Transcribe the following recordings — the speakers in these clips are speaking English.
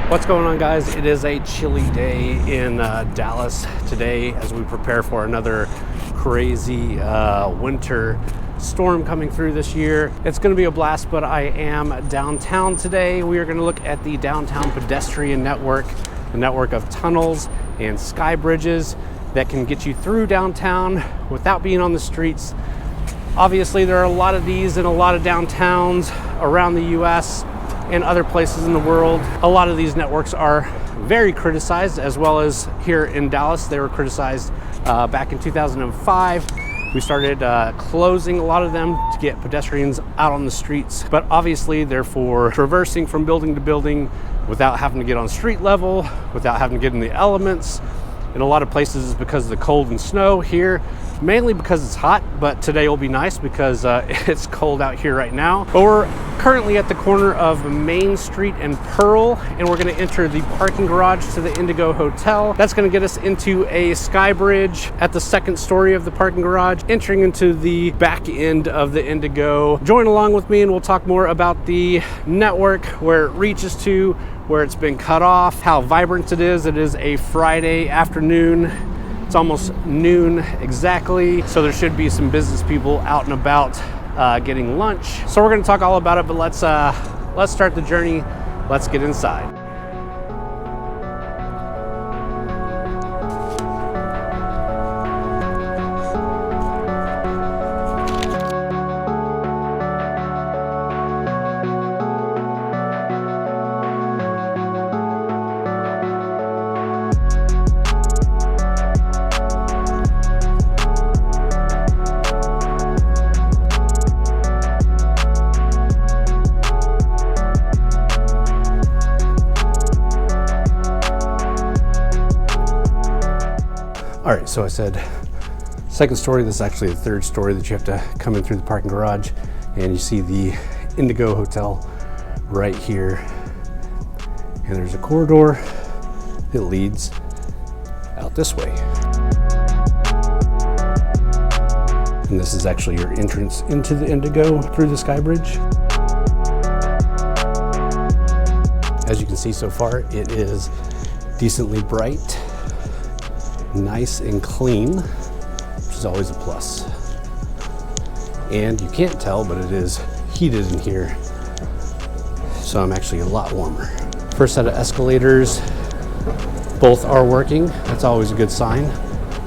What's going on, guys? It is a chilly day in Dallas today as we prepare for another crazy winter storm coming through this year. It's going to be a blast, but I am downtown today. We are going to look at the Downtown Pedestrian Network, the network of tunnels and sky bridges that can get you through downtown without being on the streets. Obviously, there are a lot of these in a lot of downtowns around the US and other places in the world. A lot of these networks are very criticized, as well as here in Dallas. They were criticized back in 2005. We started closing a lot of them to get pedestrians out on the streets, but obviously they're for traversing from building to building without having to get on street level, without having to get in the elements. In a lot of places it's because of the cold and snow. Here, mainly because it's hot, but today will be nice because it's cold out here right now. But we're currently at the corner of Main Street and Pearl, and we're gonna enter the parking garage to the Indigo Hotel. That's gonna get us into a sky bridge at the second story of the parking garage, entering into the back end of the Indigo. Join along with me and we'll talk more about the network, where it reaches to, where it's been cut off, how vibrant it is. It is a Friday afternoon. It's almost noon exactly, so there should be some business people out and about getting lunch. So we're gonna talk all about it, but let's start the journey. Let's get inside. All right, so I said second story. This is actually the third story that you have to come in through the parking garage, and you see the Indigo Hotel right here. And there's a corridor that leads out this way. And this is actually your entrance into the Indigo through the sky bridge. As you can see so far, it is decently bright, nice and clean, which is always a plus. And you can't tell, but it is heated in here, so I'm actually a lot warmer. First set of escalators, both are working. That's always a good sign.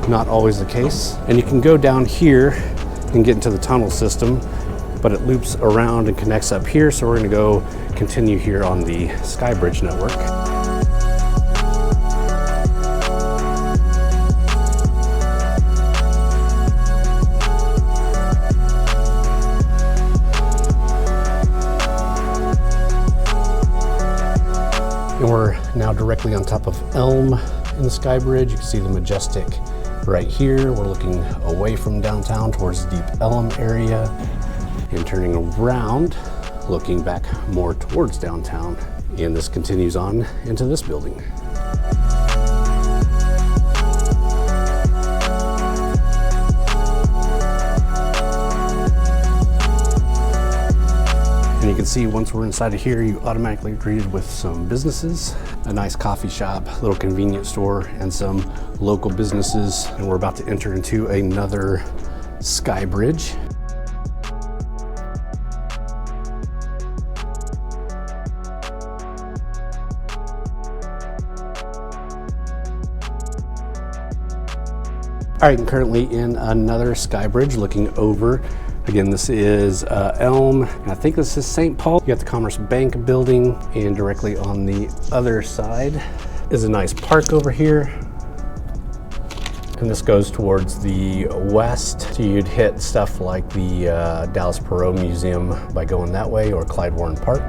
Not always the case. And you can go down here and get into the tunnel system, but it loops around and connects up here, so we're gonna go continue here on the sky bridge network. And we're now directly on top of Elm in the sky bridge. You can see the Majestic right here. We're looking away from downtown towards the Deep Elm area and turning around, looking back more towards downtown. And this continues on into this building. And you can see once we're inside of here, you automatically greeted with some businesses, a nice coffee shop, little convenience store, and some local businesses. And we're about to enter into another sky bridge. All right, I'm currently in another sky bridge looking over. Again, this is Elm, and I think this is St. Paul. You got the Commerce Bank building, and directly on the other side is a nice park over here. And this goes towards the west. So you'd hit stuff like the Dallas Pedway Museum by going that way, or Clyde Warren Park.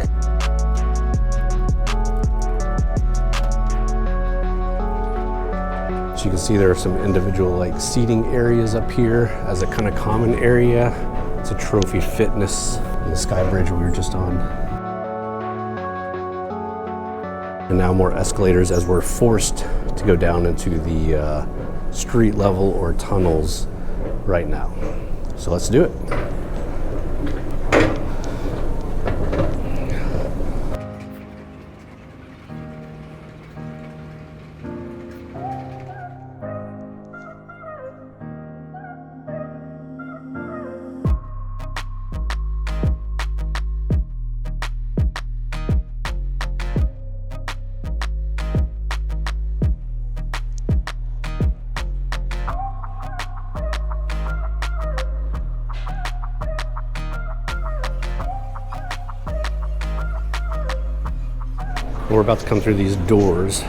So you can see there are some individual seating areas up here as a kind of common area. It's a Trophy Fitness in the sky bridge we were just on. And now more escalators as we're forced to go down into the street level or tunnels right now. So let's do it. We're about to come through these doors,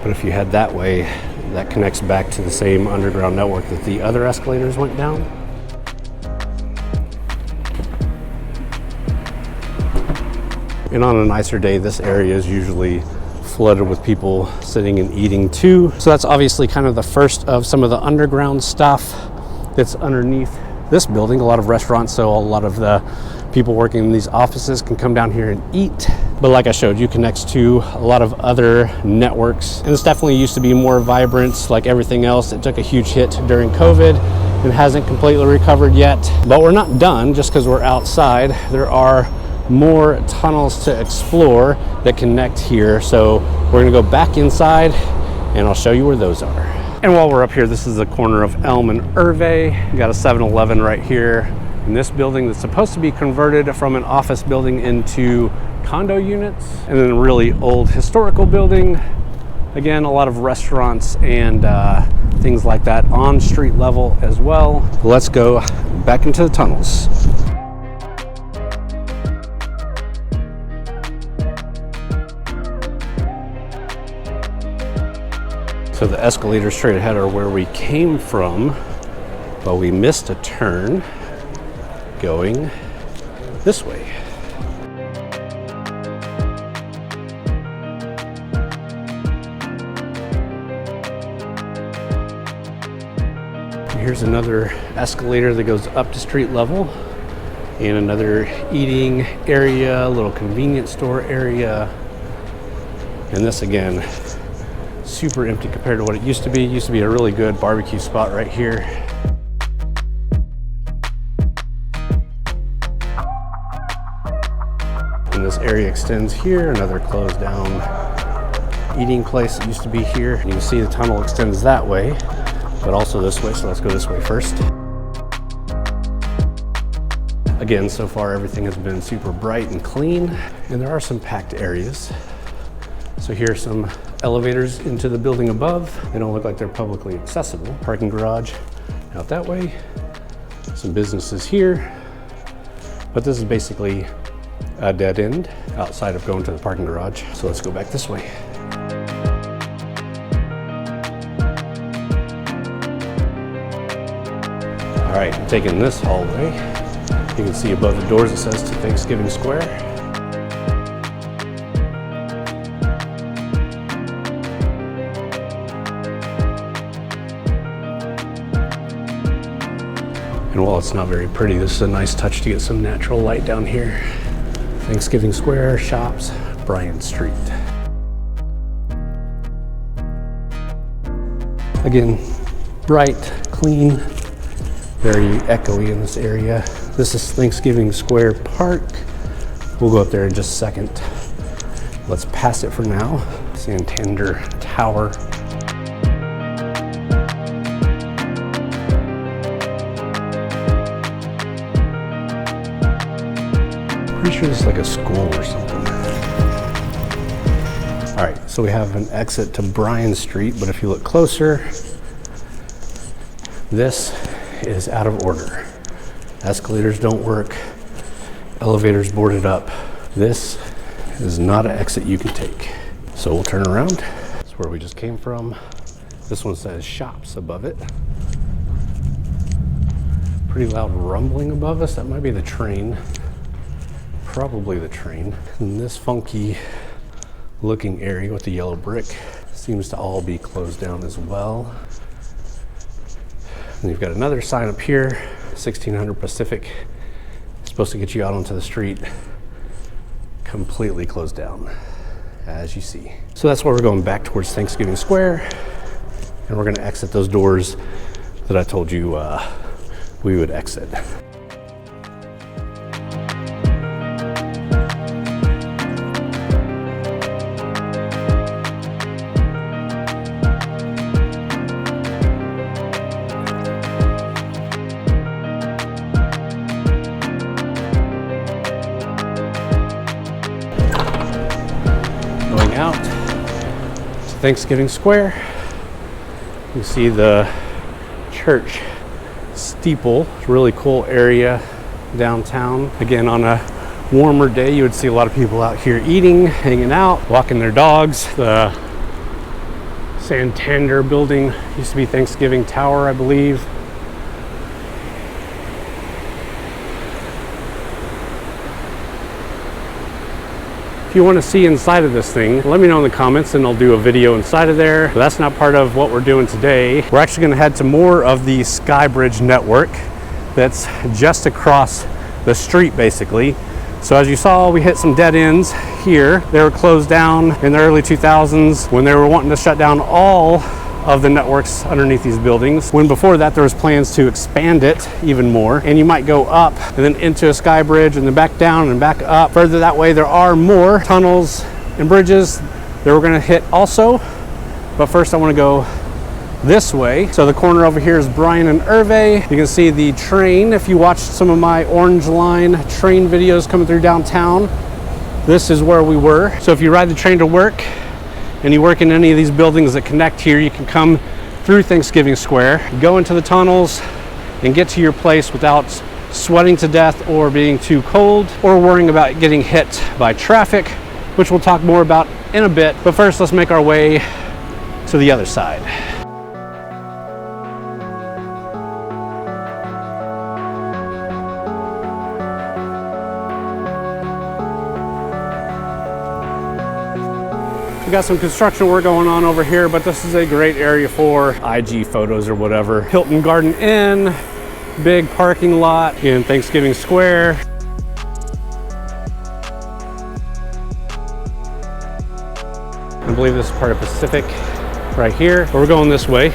but if you head that way, that connects back to the same underground network that the other escalators went down. And on a nicer day, this area is usually flooded with people sitting and eating too. So that's obviously kind of the first of some of the underground stuff that's underneath this building. A lot of restaurants, so a lot of the people working in these offices can come down here and eat. But like I showed you, connects to a lot of other networks. And this definitely used to be more vibrant. Like everything else, it took a huge hit during COVID and hasn't completely recovered yet. But we're not done just because we're outside. There are more tunnels to explore that connect here. So we're gonna go back inside and I'll show you where those are. And while we're up here, this is the corner of Elm and Hervé. You got a 7-Eleven right here in this building that's supposed to be converted from an office building into condo units. And then a really old historical building. Again, a lot of restaurants and things like that on street level as well. Let's go back into the tunnels. So the escalators straight ahead are where we came from, but we missed a turn going this way. Here's another escalator that goes up to street level, and another eating area, little convenience store area. And this again, super empty compared to what it used to be. It used to be a really good barbecue spot right here. And this area extends here, another closed down eating place that used to be here. You can see the tunnel extends that way, but also this way, so let's go this way first. Again, so far everything has been super bright and clean, and there are some packed areas. So here are some elevators into the building above. They don't look like they're publicly accessible. Parking garage out that way. Some businesses here. But this is basically a dead end outside of going to the parking garage. So let's go back this way. All right, I'm taking this hallway. You can see above the doors it says to Thanksgiving Square. And while it's not very pretty, this is a nice touch to get some natural light down here. Thanksgiving Square, shops, Bryant Street. Again, bright, clean, very echoey in this area. This is Thanksgiving Square Park. We'll go up there in just a second. Let's pass it for now. Santander Tower. Pretty sure this is like a school or something. All right, so we have an exit to Bryan Street, but if you look closer, this is out of order. Escalators don't work, elevators boarded up. This is not an exit you can take. So we'll turn around. That's where we just came from. This one says shops above it. Pretty loud rumbling above us. That might be the train. Probably the train. And this funky looking area with the yellow brick seems to all be closed down as well. And you've got another sign up here, 1600 Pacific. It's supposed to get you out onto the street. Completely closed down, as you see. So that's why we're going back towards Thanksgiving Square, and we're gonna exit those doors that I told you we would exit. Out to Thanksgiving Square. You see the church steeple. It's a really cool area downtown. Again, on a warmer day, you would see a lot of people out here eating, hanging out, walking their dogs. The Santander building used to be Thanksgiving Tower, I believe. If you want to see inside of this thing, let me know in the comments and I'll do a video inside of there. But that's not part of what we're doing today. We're actually going to head to more of the skybridge network that's just across the street basically. So as you saw, we hit some dead ends here. They were closed down in the early 2000s when they were wanting to shut down all of the networks underneath these buildings. When before that there was plans to expand it even more, and you might go up and then into a sky bridge and then back down and back up further that way. There are more tunnels and bridges that we're going to hit also, but first I want to go this way. So the corner over here is Bryan and Hervé. You can see the train if you watched some of my Orange Line train videos coming through downtown. This is where we were. So if you ride the train to work and you work in any of these buildings that connect here, you can come through Thanksgiving Square, go into the tunnels, and get to your place without sweating to death or being too cold or worrying about getting hit by traffic, which we'll talk more about in a bit. But first, let's make our way to the other side. We got some construction work going on over here, but this is a great area for IG photos or whatever. Hilton Garden Inn, big parking lot in Thanksgiving Square. I believe this is part of Pacific right here. But we're going this way.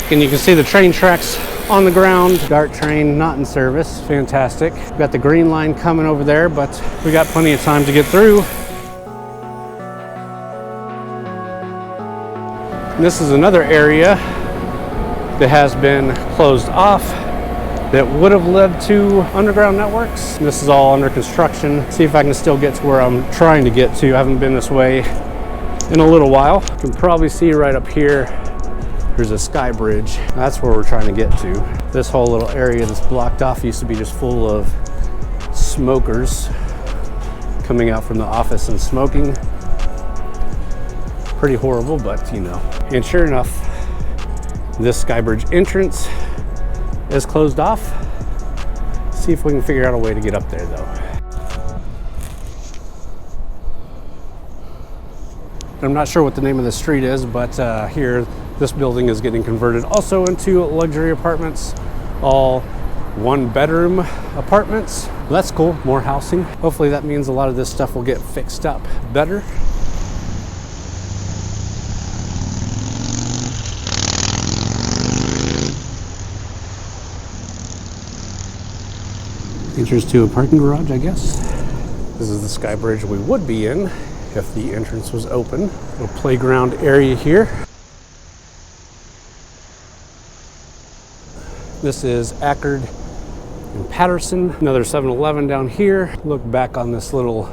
And you can see the train tracks on the ground. DART train not in service. Fantastic. We've got the green line coming over there, but we got plenty of time to get through. This is another area that has been closed off that would have led to underground networks. This is all under construction. See if I can still get to where I'm trying to get to. I haven't been this way in a little while. You can probably see right up here, there's a sky bridge. That's where we're trying to get to. This whole little area that's blocked off used to be just full of smokers coming out from the office and smoking. Pretty horrible, but you know. And sure enough, this skybridge entrance is closed off. See if we can figure out a way to get up there though. I'm not sure what the name of the street is, but here, this building is getting converted also into luxury apartments, all one-bedroom apartments. Well, that's cool, more housing. Hopefully that means a lot of this stuff will get fixed up better. Entrance to a parking garage, I guess. This is the sky bridge we would be in if the entrance was open. Little playground area here. This is Ackerd and Patterson. Another 7-Eleven down here. Look back on this little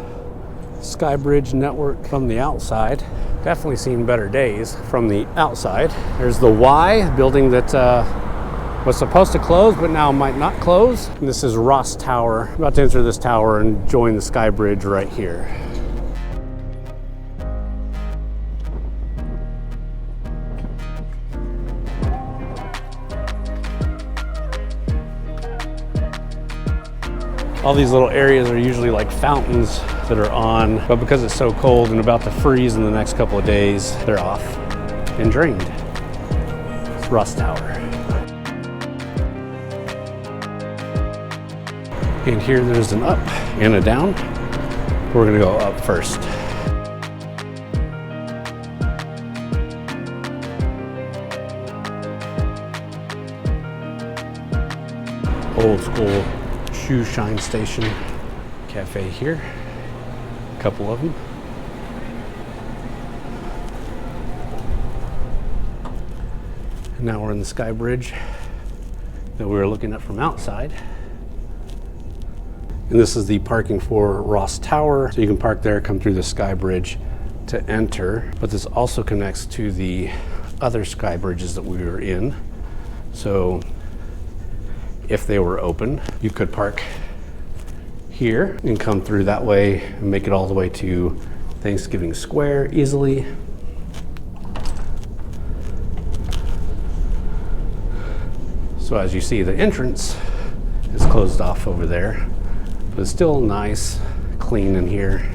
skybridge network from the outside. Definitely seen better days from the outside. There's the Y building that was supposed to close, but now might not close. And this is Ross Tower. I'm about to enter this tower and join the sky bridge right here. All these little areas are usually like fountains that are on, but because it's so cold and about to freeze in the next couple of days, they're off and drained. It's Ross Tower. And here there's an up and a down. We're gonna go up first. Old school shoe shine station cafe here. A couple of them. And now we're in the sky bridge that we were looking at from outside. And this is the parking for Ross Tower. So you can park there, come through the sky bridge to enter. But this also connects to the other sky bridges that we were in. So if they were open, you could park here and come through that way and make it all the way to Thanksgiving Square easily. So as you see, the entrance is closed off over there, but it's still nice, clean in here.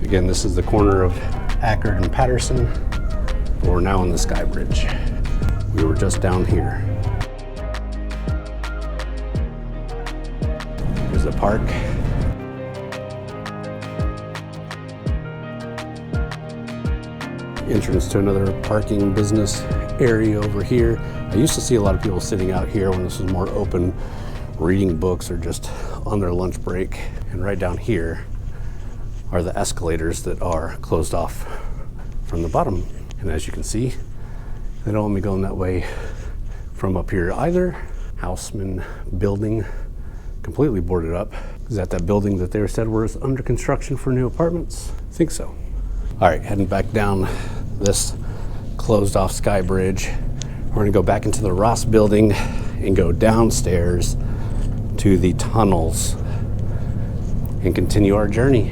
Again, this is the corner of Ackerd and Patterson. We're now on the Sky Bridge. We were just down here. Here's the park. Entrance to another parking business area over here. I used to see a lot of people sitting out here when this was more open, reading books or just on their lunch break. And right down here are the escalators that are closed off from the bottom. And as you can see, they don't want me going that way from up here either. Houseman building, completely boarded up. Is that that building that they said was under construction for new apartments? I think so. All right, heading back down this closed off Sky Bridge. We're gonna go back into the Ross building and go downstairs to the tunnels and continue our journey.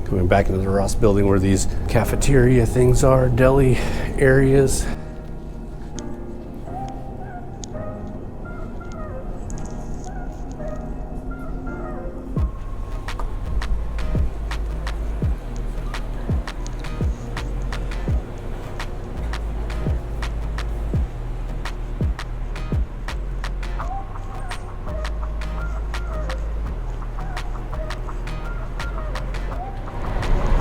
Going back into the Ross building where these cafeteria things are, deli areas.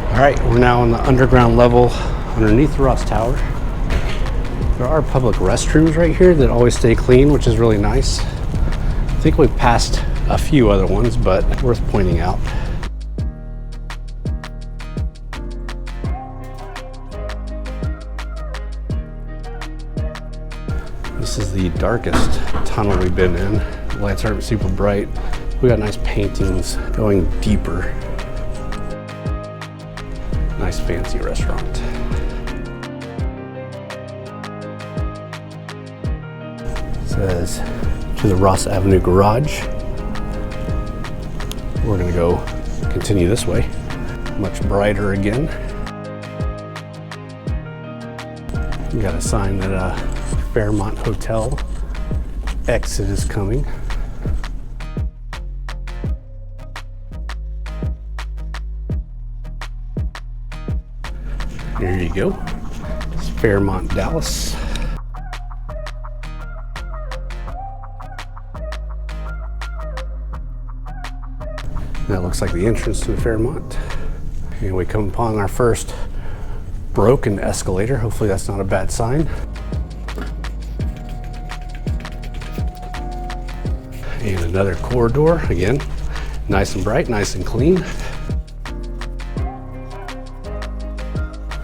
All right, we're now on the underground level underneath the Ross Tower. There are public restrooms right here that always stay clean, which is really nice. I think we've passed a few other ones, but worth pointing out. This is the darkest tunnel we've been in. The lights aren't super bright. We got nice paintings going deeper. Nice fancy restaurant. It says to the Ross Avenue Garage. We're gonna go continue this way. Much brighter again. We got a sign that Fairmont Hotel exit is coming. Here you go. It's Fairmont, Dallas. That looks like the entrance to the Fairmont. And we come upon our first broken escalator. Hopefully that's not a bad sign. And another corridor, again, nice and bright, nice and clean.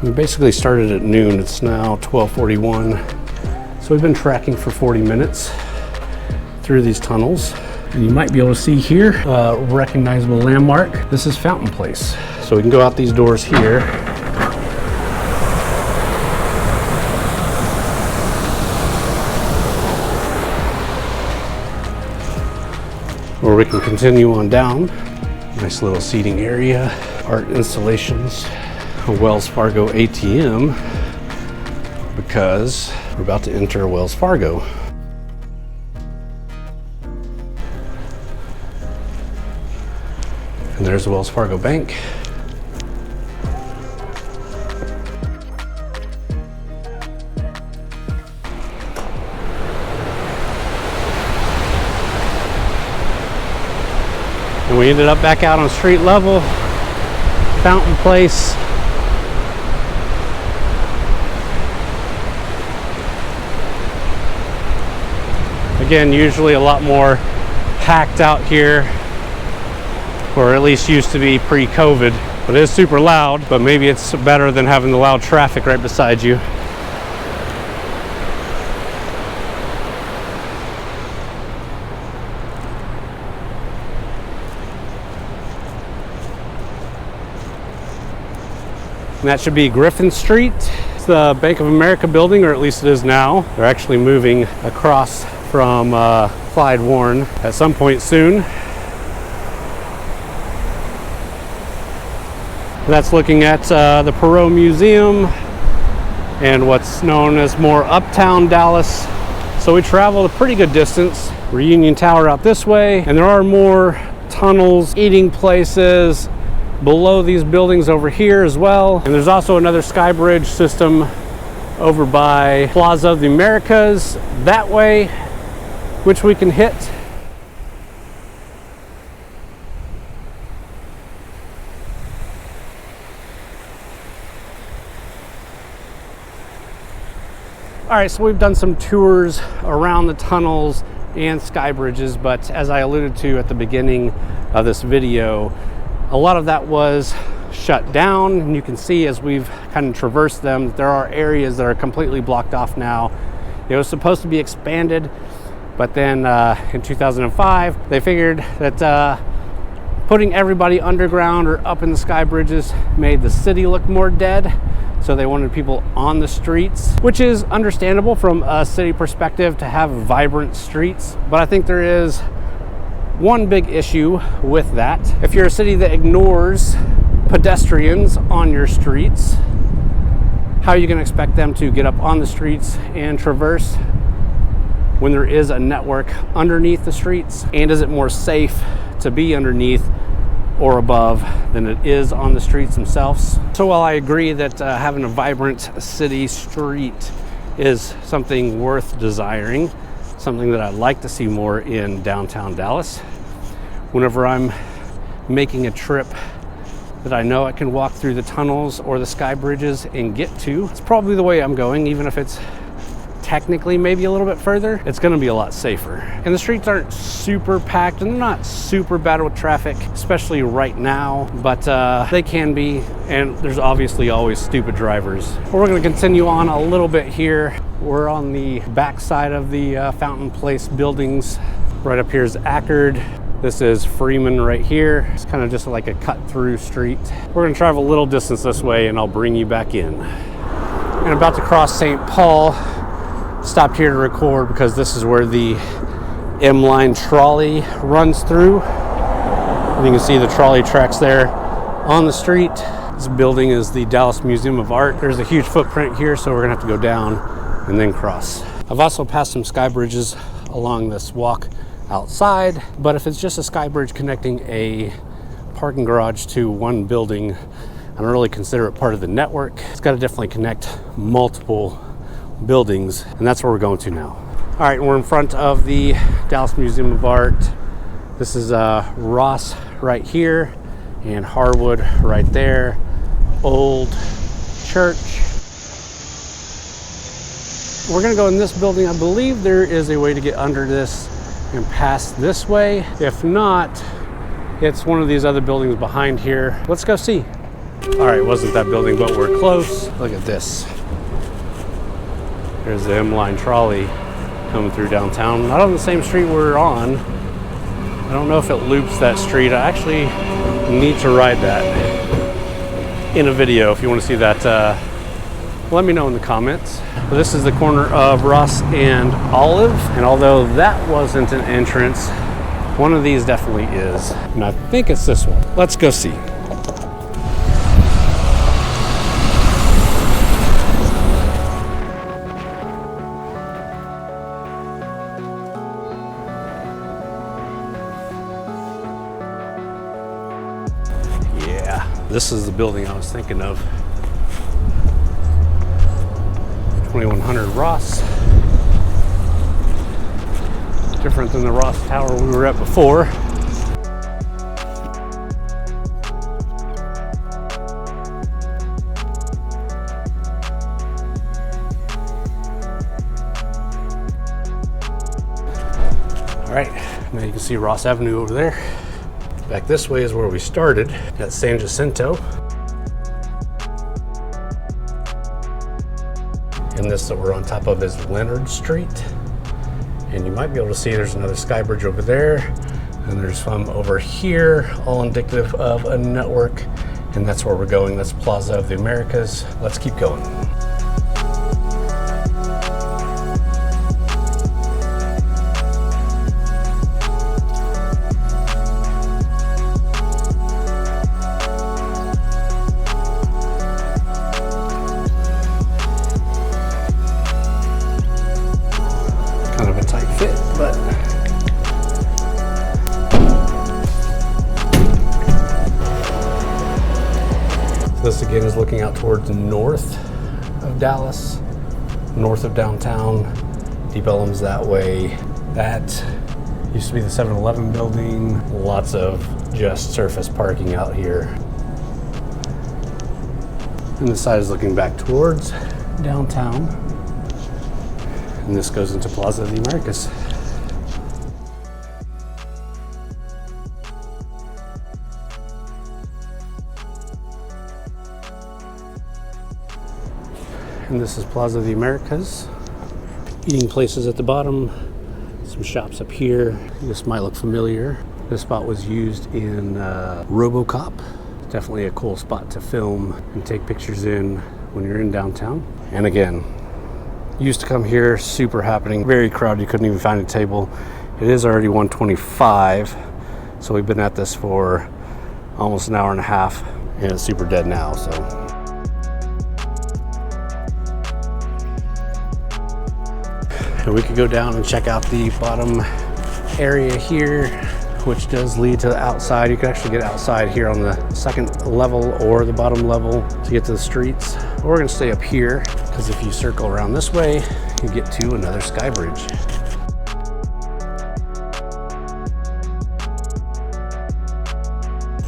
We basically started at noon. It's now 12:41. So we've been tracking for 40 minutes through these tunnels. And you might be able to see here a recognizable landmark. This is Fountain Place. So we can go out these doors here. Or we can continue on down. Nice little seating area, art installations. A Wells Fargo ATM because we're about to enter Wells Fargo. And there's the Wells Fargo Bank. And we ended up back out on street level, Fountain Place. Again, usually a lot more packed out here, or at least used to be pre-COVID. But it is super loud, but maybe it's better than having the loud traffic right beside you. And that should be Griffin Street. It's the Bank of America building, or at least it is now. They're actually moving across from Clyde Warren at some point soon. That's looking at the Perot Museum and what's known as more uptown Dallas. So we traveled a pretty good distance. Reunion Tower out this way, and there are more tunnels, eating places below these buildings over here as well. And there's also another sky bridge system over by Plaza of the Americas that way, which we can hit. All right, so we've done some tours around the tunnels and sky bridges, but as I alluded to at the beginning of this video, a lot of that was shut down. And you can see as we've kind of traversed them, there are areas that are completely blocked off now. It was supposed to be expanded, but then in 2005, they figured that putting everybody underground or up in the sky bridges made the city look more dead. So they wanted people on the streets, which is understandable from a city perspective to have vibrant streets. But I think there is one big issue with that. If you're a city that ignores pedestrians on your streets, how are you going to expect them to get up on the streets and traverse when there is a network underneath the streets? And is it more safe to be underneath or above than it is on the streets themselves? So while I agree that having a vibrant city street is something worth desiring, something that I'd like to see more in downtown Dallas, whenever I'm making a trip that I know I can walk through the tunnels or the sky bridges and get to, it's probably the way I'm going. Even if it's technically maybe a little bit further, it's going to be a lot safer. And the streets aren't super packed, and they're not super bad with traffic, especially right now, but they can be, and there's obviously always stupid drivers. But we're going to continue on a little bit here. We're on the back side of the Fountain Place buildings. Right up here is Ackerd. This is Freeman right here. It's kind of just like a cut through street. We're going to travel a little distance this way, and I'll bring you back in. And about to cross St. Paul. Stopped here to record because this is where the M-Line trolley runs through. And you can see the trolley tracks there on the street. This building is the Dallas Museum of Art. There's a huge footprint here, so we're gonna have to go down and then cross. I've also passed some sky bridges along this walk outside, but if it's just a sky bridge connecting a parking garage to one building, I don't really consider it part of the network. It's got to definitely connect multiple buildings, and that's where we're going to now. All right, we're in front of the Dallas Museum of Art. This is Ross right here and Harwood right there. Old church. We're gonna go in this building. I believe there is a way to get under this and pass this way. If not, it's one of these other buildings behind here. Let's go see. All right, wasn't that building, but we're close. Look at this. There's the M-Line trolley coming through downtown. Not on the same street we're on. I don't know if it loops that street. I actually need to ride that in a video. If you want to see that, let me know in the comments. But this is the corner of Ross and Olive. And although that wasn't an entrance, one of these definitely is. And I think it's this one. Let's go see. This is the building I was thinking of. 2100 Ross. Different than the Ross Tower we were at before. All right, now you can see Ross Avenue over there. Back this way is where we started, at San Jacinto. And this that we're on top of is Leonard Street. And you might be able to see there's another sky bridge over there. And there's some over here, all indicative of a network. And that's where we're going. That's Plaza of the Americas. Let's keep going. This again is looking out towards the north of Dallas, north of downtown. Deep Ellum's that way. That used to be the 7-Eleven building. Lots of just surface parking out here. And this side is looking back towards downtown. And this goes into Plaza of the Americas. And this is Plaza of the Americas. Eating places at the bottom, some shops up here. This might look familiar. This spot was used in RoboCop. Definitely a cool spot to film and take pictures in when you're in downtown. And again, used to come here, super happening, very crowded, you couldn't even find a table. It is already 1:25, so we've been at this for almost an hour and a half, and it's super dead now, so. And we could go down and check out the bottom area here, which does lead to the outside. You can actually get outside here on the second level or the bottom level to get to the streets. We're gonna stay up here, because if you circle around this way, you get to another sky bridge.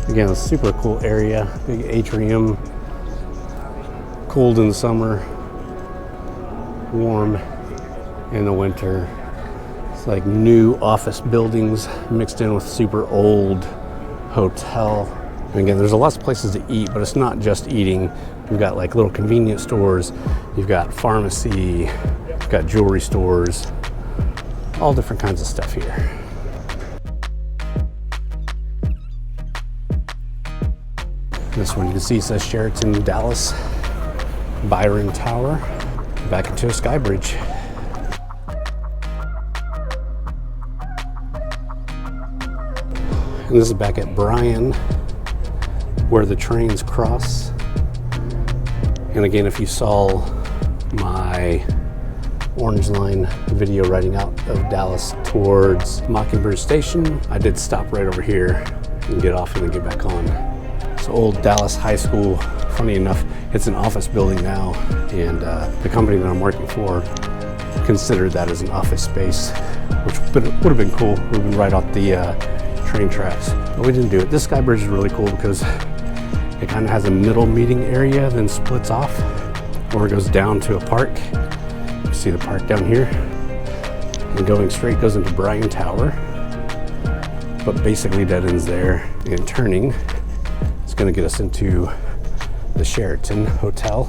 Again, a super cool area, big atrium, cold in the summer, warm in the winter. It's like new office buildings mixed in with super old hotel. And again, there's lots of places to eat, but it's not just eating. You've got like little convenience stores, you've got pharmacy, you've got jewelry stores, all different kinds of stuff here. This one you can see says Sheraton Dallas Byron Tower, back into a sky bridge. And this is back at Bryan, where the trains cross. And again, if you saw my Orange Line video riding out of Dallas towards Mockingbird Station, I did stop right over here and get off and then get back on. It's old Dallas High School. Funny enough, it's an office building now, and the company that I'm working for considered that as an office space, which would have been cool. We've been right off the train tracks, but we didn't do it. This sky bridge is really cool because it kind of has a middle meeting area, then splits off, or it goes down to a park. You see the park down here, and going straight goes into Bryan Tower, but basically dead ends there, and turning is going to get us into the Sheraton Hotel,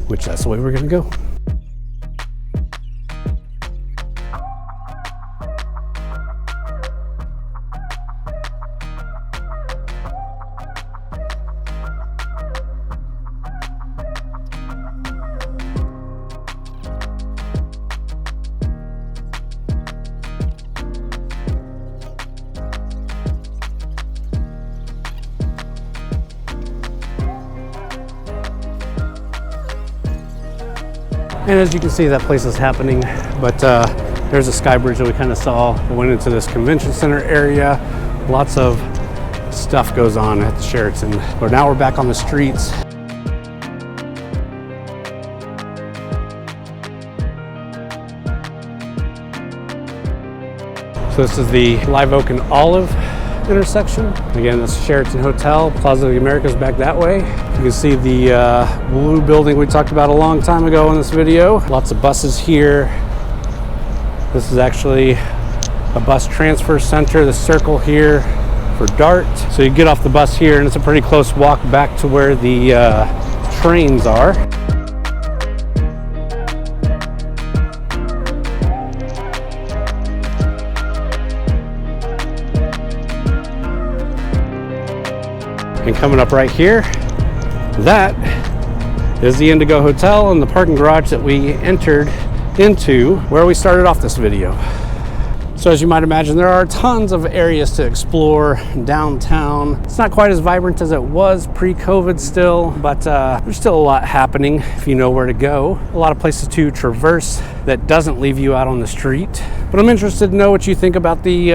which that's the way we're going to go. And as you can see, that place is happening, but there's a sky bridge that we kind of saw. We went into this convention center area. Lots of stuff goes on at the Sheraton, but now we're back on the streets. So this is the Live Oak and Olive intersection. Again, this Sheraton Hotel, Plaza of the Americas back that way. You can see the blue building we talked about a long time ago in this video. Lots of buses here. This is actually a bus transfer center, the circle here for DART. So you get off the bus here and it's a pretty close walk back to where the trains are. And coming up right here, that is the Indigo Hotel and the parking garage that we entered into where we started off this video. So as you might imagine, there are tons of areas to explore downtown. It's not quite as vibrant as it was pre-COVID still, but there's still a lot happening if you know where to go. A lot of places to traverse that doesn't leave you out on the street. But I'm interested to know what you think about the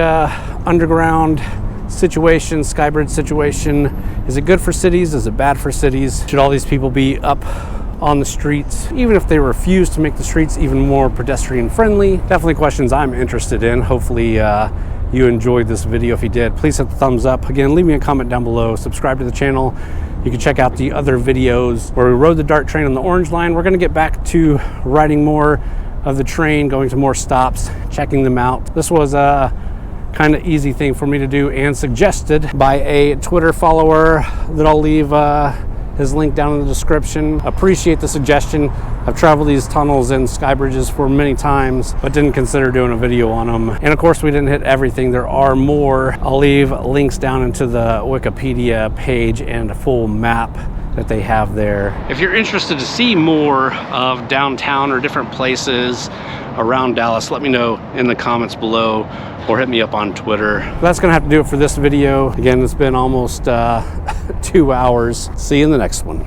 underground situation, skybridge situation. Is it good for cities? Is it bad for cities? Should all these people be up on the streets, even if they refuse to make the streets even more pedestrian friendly? Definitely questions I'm interested in. Hopefully you enjoyed this video. If you did, please hit the thumbs up. Again, leave me a comment down below, subscribe to the channel. You can check out the other videos where we rode the DART train on the Orange Line. We're gonna get back to riding more of the train, going to more stops, checking them out. This was a kind of easy thing for me to do and suggested by a Twitter follower that I'll leave his link down in the description. Appreciate the suggestion. I've traveled these tunnels and sky bridges for many times, but didn't consider doing a video on them. And of course, we didn't hit everything. There are more. I'll leave links down into the Wikipedia page and a full map that they have there. If you're interested to see more of downtown or different places around Dallas, let me know in the comments below or hit me up on Twitter. That's gonna have to do it for this video. Again, it's been almost 2 hours. See you in the next one.